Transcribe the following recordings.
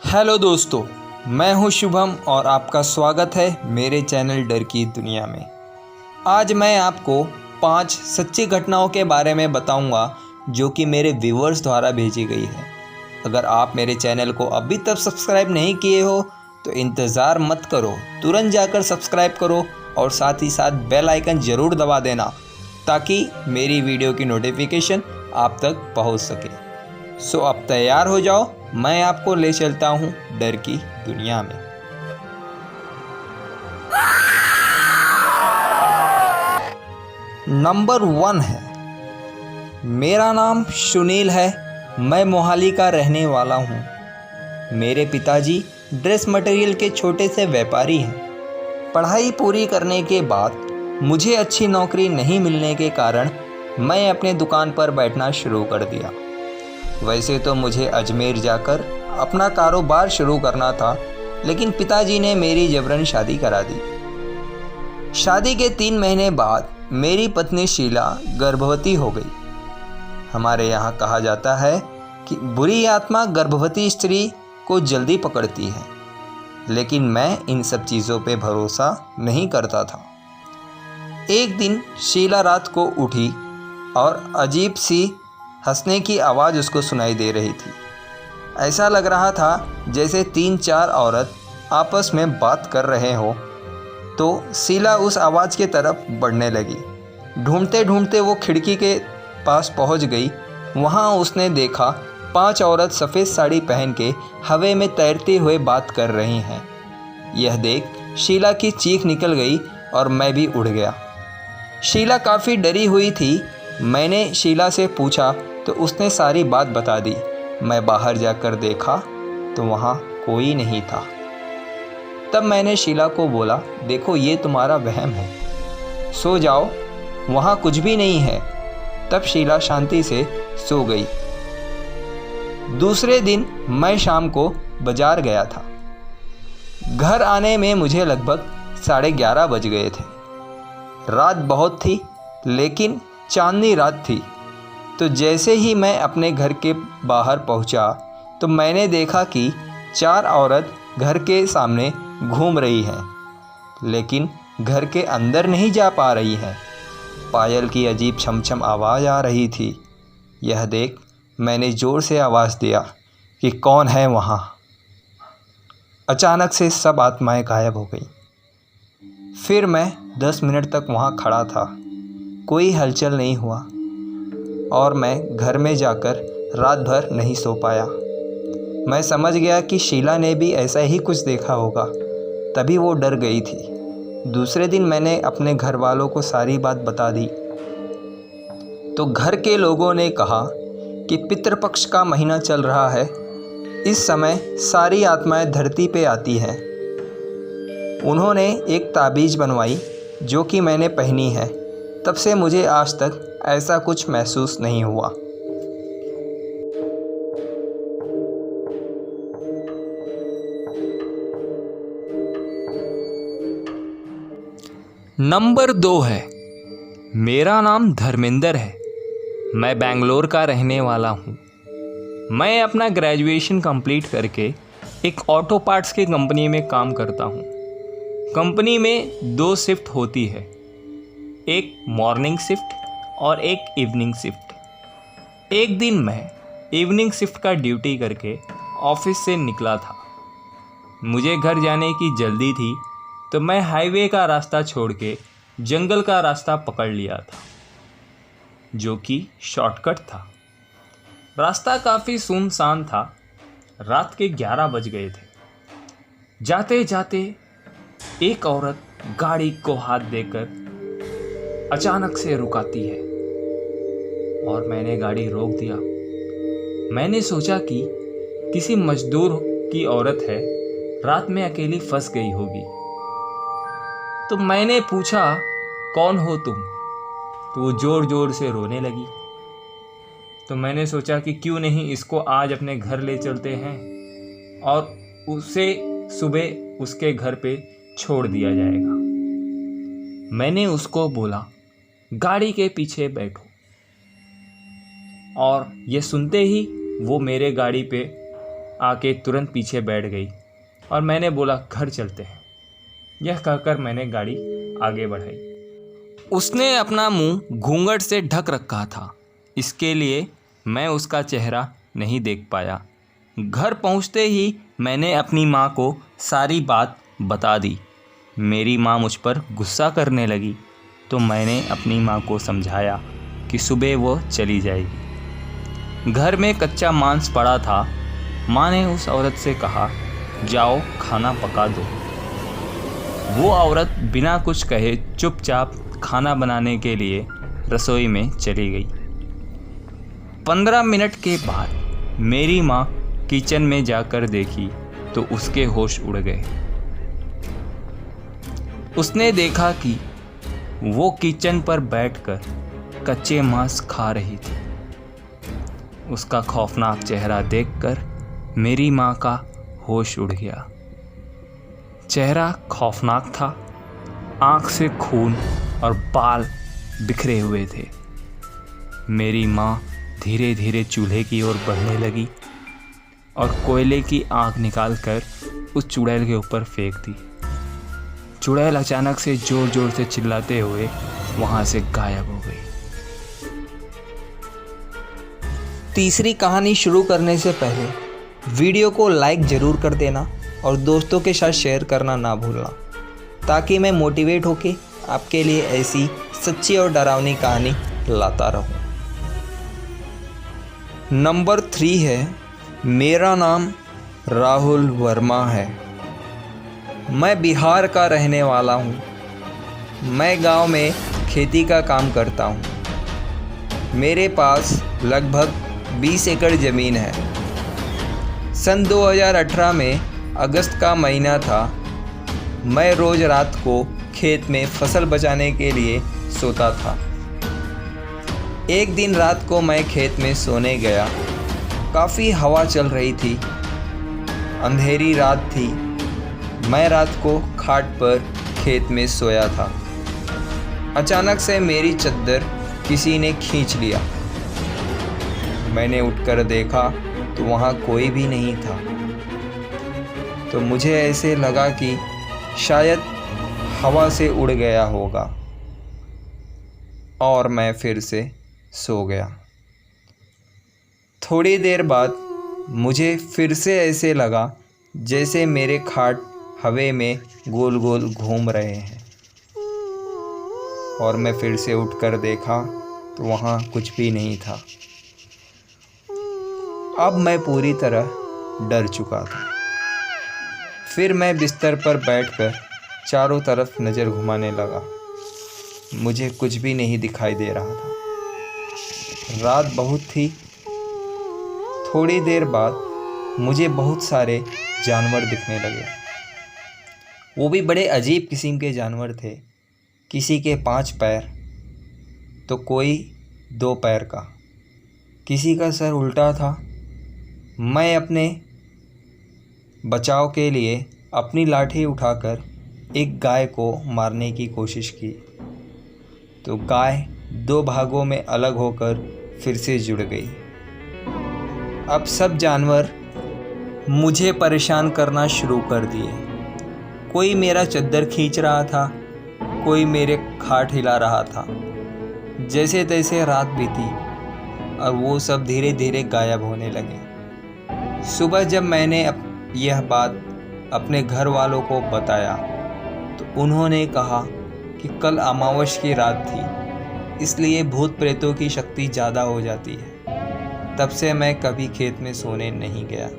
Hello दोस्तों, मैं हूं शुभम और आपका स्वागत है मेरे चैनल डर की दुनिया में। आज मैं आपको 5 सच्ची घटनाओं के बारे में बताऊंगा जो कि मेरे व्यूअर्स द्वारा भेजी गई है। अगर आप मेरे चैनल को अभी तक सब्सक्राइब नहीं किए हो तो इंतज़ार मत करो, तुरंत जाकर सब्सक्राइब करो और साथ ही साथ बेल आइकन ज़रूर दबा देना ताकि मेरी वीडियो की नोटिफिकेशन आप तक पहुंच सके। सो अब तैयार हो जाओ, मैं आपको ले चलता हूँ डर की दुनिया में। नंबर 1 है। मेरा नाम सुनील है। मैं मोहाली का रहने वाला हूँ। मेरे पिताजी ड्रेस मटेरियल के छोटे से व्यापारी हैं। पढ़ाई पूरी करने के बाद मुझे अच्छी नौकरी नहीं मिलने के कारण मैं अपने दुकान पर बैठना शुरू कर दिया। वैसे तो मुझे अजमेर जाकर अपना कारोबार शुरू करना था, लेकिन पिताजी ने मेरी जबरन शादी करा दी। शादी के 3 महीने बाद मेरी पत्नी शीला गर्भवती हो गई। हमारे यहाँ कहा जाता है कि बुरी आत्मा गर्भवती स्त्री को जल्दी पकड़ती है, लेकिन मैं इन सब चीज़ों पे भरोसा नहीं करता था। एक दिन शीला रात को उठी और अजीब सी हंसने की आवाज़ उसको सुनाई दे रही थी। ऐसा लग रहा था जैसे 3-4 औरत आपस में बात कर रहे हो। तो शीला उस आवाज़ की तरफ बढ़ने लगी। ढूंढते ढूंढते वो खिड़की के पास पहुंच गई। वहां उसने देखा 5 औरत सफ़ेद साड़ी पहन के हवा में तैरते हुए बात कर रही हैं। यह देख शीला की चीख निकल गई और मैं भी उड़ गया। शीला काफ़ी डरी हुई थी। मैंने शीला से पूछा तो उसने सारी बात बता दी। मैं बाहर जाकर देखा तो वहाँ कोई नहीं था। तब मैंने शीला को बोला, देखो ये तुम्हारा वहम है, सो जाओ, वहाँ कुछ भी नहीं है। तब शीला शांति से सो गई। दूसरे दिन मैं शाम को बाजार गया था। घर आने में मुझे लगभग 11:30 बज गए थे। रात बहुत थी, लेकिन चांदनी रात थी। तो जैसे ही मैं अपने घर के बाहर पहुंचा तो मैंने देखा कि 4 औरत घर के सामने घूम रही हैं, लेकिन घर के अंदर नहीं जा पा रही हैं। पायल की अजीब छमछम आवाज़ आ रही थी। यह देख मैंने ज़ोर से आवाज़ दिया कि कौन है वहाँ। अचानक से सब आत्माएं गायब हो गई। फिर मैं 10 मिनट तक वहाँ खड़ा था। कोई हलचल नहीं हुआ और मैं घर में जाकर रात भर नहीं सो पाया। मैं समझ गया कि शीला ने भी ऐसा ही कुछ देखा होगा, तभी वो डर गई थी। दूसरे दिन मैंने अपने घर वालों को सारी बात बता दी तो घर के लोगों ने कहा कि पितृपक्ष का महीना चल रहा है, इस समय सारी आत्माएं धरती पे आती हैं। उन्होंने एक ताबीज़ बनवाई जो कि मैंने पहनी है। तब से मुझे आज तक ऐसा कुछ महसूस नहीं हुआ। नंबर 2 है। मेरा नाम धर्मेंद्र है। मैं बेंगलोर का रहने वाला हूँ। मैं अपना ग्रेजुएशन कंप्लीट करके एक ऑटो पार्ट्स की कंपनी में काम करता हूँ। कंपनी में 2 शिफ्ट होती है, एक मॉर्निंग शिफ्ट और एक इवनिंग शिफ्ट। एक दिन मैं इवनिंग शिफ्ट का ड्यूटी करके ऑफिस से निकला था। मुझे घर जाने की जल्दी थी तो मैं हाईवे का रास्ता छोड़ के जंगल का रास्ता पकड़ लिया था, जो कि शॉर्टकट था। रास्ता काफ़ी सुनसान था। रात के 11 बज गए थे। जाते जाते एक औरत गाड़ी को हाथ देकर अचानक से रुकाती है और मैंने गाड़ी रोक दिया। मैंने सोचा कि किसी मजदूर की औरत है, रात में अकेली फंस गई होगी। तो मैंने पूछा, कौन हो तुम? तो वो ज़ोर ज़ोर से रोने लगी। तो मैंने सोचा कि क्यों नहीं इसको आज अपने घर ले चलते हैं और उसे सुबह उसके घर पे छोड़ दिया जाएगा। मैंने उसको बोला, गाड़ी के पीछे बैठो, और ये सुनते ही वो मेरे गाड़ी पे आके तुरंत पीछे बैठ गई और मैंने बोला घर चलते हैं। यह कहकर मैंने गाड़ी आगे बढ़ाई। उसने अपना मुंह घूंघट से ढक रखा था, इसके लिए मैं उसका चेहरा नहीं देख पाया। घर पहुंचते ही मैंने अपनी माँ को सारी बात बता दी। मेरी माँ मुझ पर गुस्सा करने लगी तो मैंने अपनी माँ को समझाया कि सुबह वो चली जाएगी। घर में कच्चा मांस पड़ा था। माँ ने उस औरत से कहा, जाओ खाना पका दो। वो औरत बिना कुछ कहे चुपचाप खाना बनाने के लिए रसोई में चली गई। 15 मिनट के बाद मेरी माँ किचन में जाकर देखी तो उसके होश उड़ गए। उसने देखा कि वो किचन पर बैठकर कच्चे मांस खा रही थी। उसका खौफनाक चेहरा देखकर मेरी माँ का होश उड़ गया। चेहरा खौफनाक था, आँख से खून और बाल बिखरे हुए थे। मेरी माँ धीरे धीरे चूल्हे की ओर बढ़ने लगी और कोयले की आग निकालकर उस चुड़ैल के ऊपर फेंक दी। चुड़ैल अचानक से जोर जोर से चिल्लाते हुए वहां से गायब हो गई। तीसरी कहानी शुरू करने से पहले वीडियो को लाइक ज़रूर कर देना और दोस्तों के साथ शेयर करना ना भूलना, ताकि मैं मोटिवेट होके आपके लिए ऐसी सच्ची और डरावनी कहानी लाता रहूं। नंबर 3 है, मेरा नाम राहुल वर्मा है। मैं बिहार का रहने वाला हूँ। मैं गांव में खेती का काम करता हूँ। मेरे पास लगभग 20 एकड़ ज़मीन है। सन 2018 में अगस्त का महीना था। मैं रोज़ रात को खेत में फसल बचाने के लिए सोता था। एक दिन रात को मैं खेत में सोने गया। काफ़ी हवा चल रही थी। अंधेरी रात थी। मैं रात को खाट पर खेत में सोया था। अचानक से मेरी चद्दर किसी ने खींच लिया। मैंने उठकर देखा तो वहाँ कोई भी नहीं था। तो मुझे ऐसे लगा कि शायद हवा से उड़ गया होगा और मैं फिर से सो गया। थोड़ी देर बाद मुझे फिर से ऐसे लगा जैसे मेरे खाट हवा में गोल गोल घूम रहे हैं और मैं फिर से उठकर देखा तो वहाँ कुछ भी नहीं था। अब मैं पूरी तरह डर चुका था। फिर मैं बिस्तर पर बैठकर चारों तरफ नज़र घुमाने लगा। मुझे कुछ भी नहीं दिखाई दे रहा था। रात बहुत थी। थोड़ी देर बाद मुझे बहुत सारे जानवर दिखने लगे। वो भी बड़े अजीब किस्म के जानवर थे। किसी के 5 पैर तो कोई 2 पैर का, किसी का सर उल्टा था। मैं अपने बचाव के लिए अपनी लाठी उठाकर एक गाय को मारने की कोशिश की तो गाय 2 भागों में अलग होकर फिर से जुड़ गई। अब सब जानवर मुझे परेशान करना शुरू कर दिए। कोई मेरा चद्दर खींच रहा था, कोई मेरे खाट हिला रहा था। जैसे तैसे रात बीती और वो सब धीरे धीरे गायब होने लगे। सुबह जब मैंने यह बात अपने घर वालों को बताया तो उन्होंने कहा कि कल अमावस्या की रात थी, इसलिए भूत प्रेतों की शक्ति ज़्यादा हो जाती है। तब से मैं कभी खेत में सोने नहीं गया।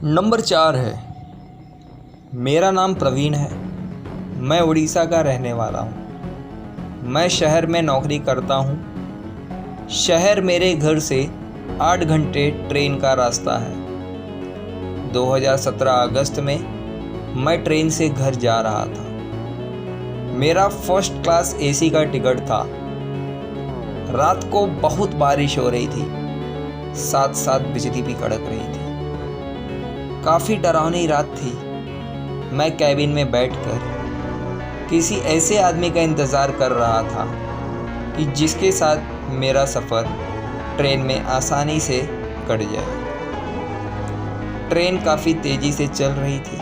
नंबर 4 है, मेरा नाम प्रवीण है। मैं उड़ीसा का रहने वाला हूँ। मैं शहर में नौकरी करता हूँ। शहर मेरे घर से 8 घंटे ट्रेन का रास्ता है। 2017 अगस्त में मैं ट्रेन से घर जा रहा था। मेरा फर्स्ट क्लास एसी का टिकट था। रात को बहुत बारिश हो रही थी, साथ साथ बिजली भी कड़क रही थी। काफ़ी डरावनी रात थी। मैं कैबिन में बैठकर किसी ऐसे आदमी का इंतज़ार कर रहा था कि जिसके साथ मेरा सफ़र ट्रेन में आसानी से कट जाए। ट्रेन काफ़ी तेज़ी से चल रही थी।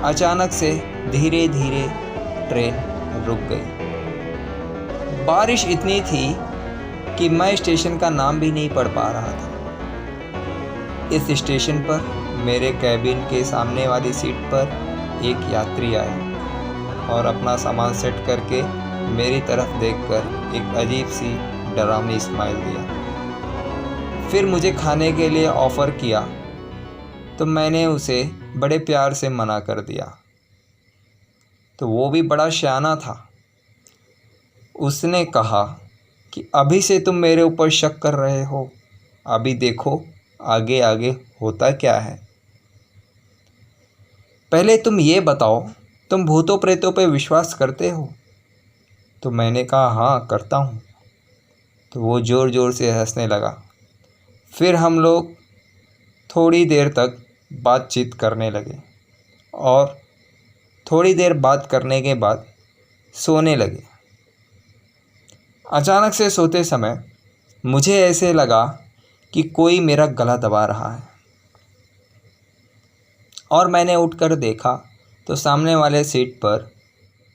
अचानक से धीरे धीरे ट्रेन रुक गई। बारिश इतनी थी कि मैं स्टेशन का नाम भी नहीं पढ़ पा रहा था। इस स्टेशन पर मेरे कैबिन के सामने वाली सीट पर एक यात्री आया और अपना सामान सेट करके मेरी तरफ देखकर एक अजीब सी डरावनी स्माइल दिया। फिर मुझे खाने के लिए ऑफ़र किया तो मैंने उसे बड़े प्यार से मना कर दिया। तो वो भी बड़ा शयाना था। उसने कहा कि अभी से तुम मेरे ऊपर शक कर रहे हो, अभी देखो आगे आगे होता क्या है। पहले तुम ये बताओ, तुम भूतों प्रेतों पे विश्वास करते हो? तो मैंने कहा हाँ करता हूँ। तो वो ज़ोर ज़ोर से हंसने लगा। फिर हम लोग थोड़ी देर तक बातचीत करने लगे और थोड़ी देर बात करने के बाद सोने लगे। अचानक से सोते समय मुझे ऐसे लगा कि कोई मेरा गला दबा रहा है और मैंने उठकर देखा तो सामने वाले सीट पर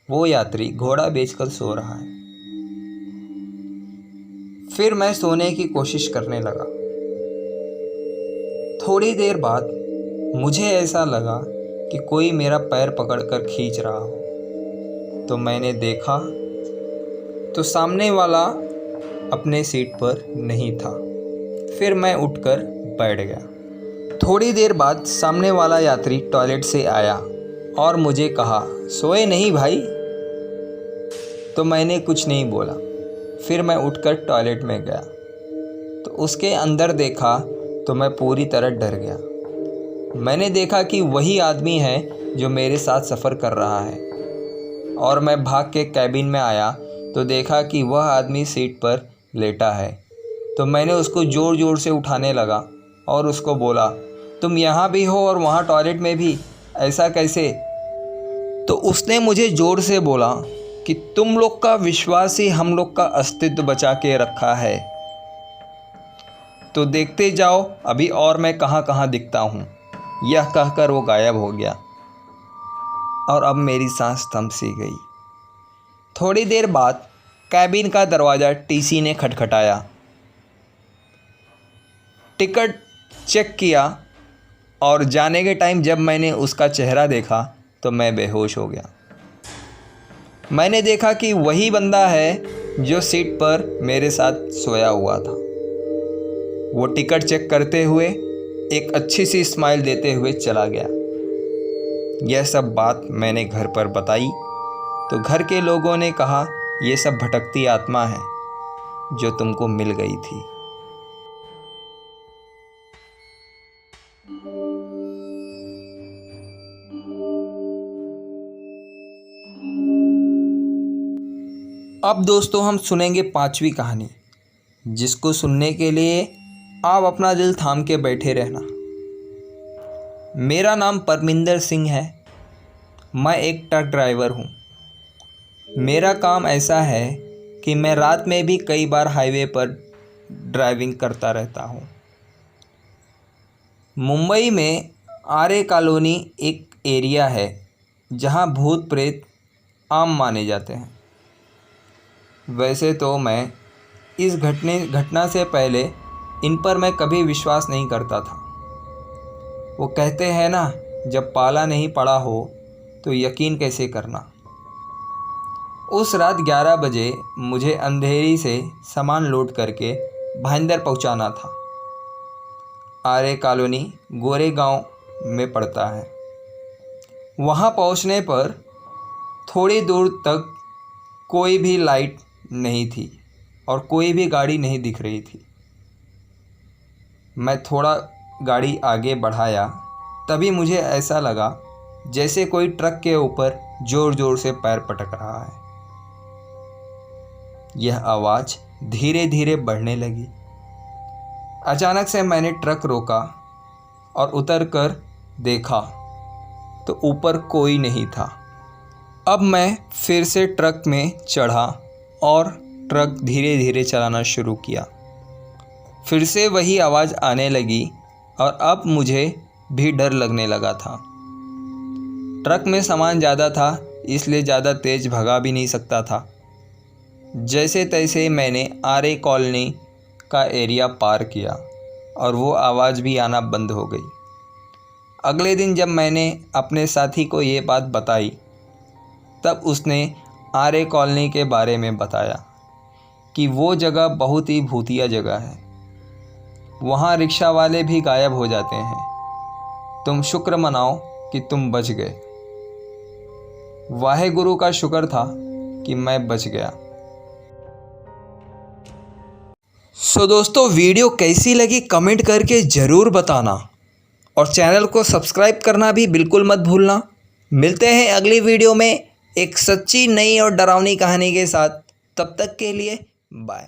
वो यात्री घोड़ा बेचकर सो रहा है। फिर मैं सोने की कोशिश करने लगा। थोड़ी देर बाद मुझे ऐसा लगा कि कोई मेरा पैर पकड़कर खींच रहा हो। तो मैंने देखा तो सामने वाला अपने सीट पर नहीं था। फिर मैं उठकर बैठ गया। थोड़ी देर बाद सामने वाला यात्री टॉयलेट से आया और मुझे कहा, सोए नहीं भाई? तो मैंने कुछ नहीं बोला। फिर मैं उठकर टॉयलेट में गया तो उसके अंदर देखा तो मैं पूरी तरह डर गया। मैंने देखा कि वही आदमी है जो मेरे साथ सफ़र कर रहा है और मैं भाग के कैबिन में आया तो देखा कि वह आदमी सीट पर लेटा है। तो मैंने उसको ज़ोर ज़ोर से उठाने लगा और उसको बोला, तुम यहाँ भी हो और वहाँ टॉयलेट में भी, ऐसा कैसे? तो उसने मुझे ज़ोर से बोला कि तुम लोग का विश्वास ही हम लोग का अस्तित्व बचा के रखा है, तो देखते जाओ अभी और मैं कहाँ कहाँ दिखता हूँ। यह कहकर वो गायब हो गया और अब मेरी सांस थम सी गई। थोड़ी देर बाद कैबिन का दरवाज़ा टीसी ने खटखटाया। टिकट चेक किया और जाने के टाइम जब मैंने उसका चेहरा देखा तो मैं बेहोश हो गया। मैंने देखा कि वही बंदा है जो सीट पर मेरे साथ सोया हुआ था। वो टिकट चेक करते हुए एक अच्छी सी स्माइल देते हुए चला गया। यह सब बात मैंने घर पर बताई तो घर के लोगों ने कहा, ये सब भटकती आत्मा है जो तुमको मिल गई थी। अब दोस्तों हम सुनेंगे 5वीं कहानी, जिसको सुनने के लिए आप अपना दिल थाम के बैठे रहना। मेरा नाम परमिंदर सिंह है। मैं एक ट्रक ड्राइवर हूँ। मेरा काम ऐसा है कि मैं रात में भी कई बार हाईवे पर ड्राइविंग करता रहता हूँ। मुंबई में आरे कॉलोनी एक एरिया है जहाँ भूत प्रेत आम माने जाते हैं। वैसे तो मैं इस घटना से पहले इन पर मैं कभी विश्वास नहीं करता था। वो कहते हैं ना, जब पाला नहीं पड़ा हो तो यकीन कैसे करना। उस रात 11 बजे मुझे अंधेरी से सामान लोड करके भाईंदर पहुंचाना था। आरे कॉलोनी गोरेगांव में पड़ता है। वहां पहुंचने पर थोड़ी दूर तक कोई भी लाइट नहीं थी और कोई भी गाड़ी नहीं दिख रही थी। मैं थोड़ा गाड़ी आगे बढ़ाया, तभी मुझे ऐसा लगा जैसे कोई ट्रक के ऊपर ज़ोर ज़ोर से पैर पटक रहा है। यह आवाज़ धीरे धीरे बढ़ने लगी। अचानक से मैंने ट्रक रोका और उतरकर देखा तो ऊपर कोई नहीं था। अब मैं फिर से ट्रक में चढ़ा और ट्रक धीरे धीरे चलाना शुरू किया। फिर से वही आवाज़ आने लगी और अब मुझे भी डर लगने लगा था। ट्रक में सामान ज़्यादा था, इसलिए ज़्यादा तेज़ भगा भी नहीं सकता था। जैसे तैसे मैंने आरे कॉलोनी का एरिया पार किया और वो आवाज़ भी आना बंद हो गई। अगले दिन जब मैंने अपने साथी को ये बात बताई, तब उसने आरे कॉलोनी के बारे में बताया कि वो जगह बहुत ही भूतिया जगह है। वहाँ रिक्शा वाले भी गायब हो जाते हैं। तुम शुक्र मनाओ कि तुम बच गए। वाहेगुरु का शुक्र था कि मैं बच गया। सो दोस्तों, वीडियो कैसी लगी कमेंट करके ज़रूर बताना और चैनल को सब्सक्राइब करना भी बिल्कुल मत भूलना। मिलते हैं अगली वीडियो में एक सच्ची नई और डरावनी कहानी के साथ। तब तक के लिए बाय।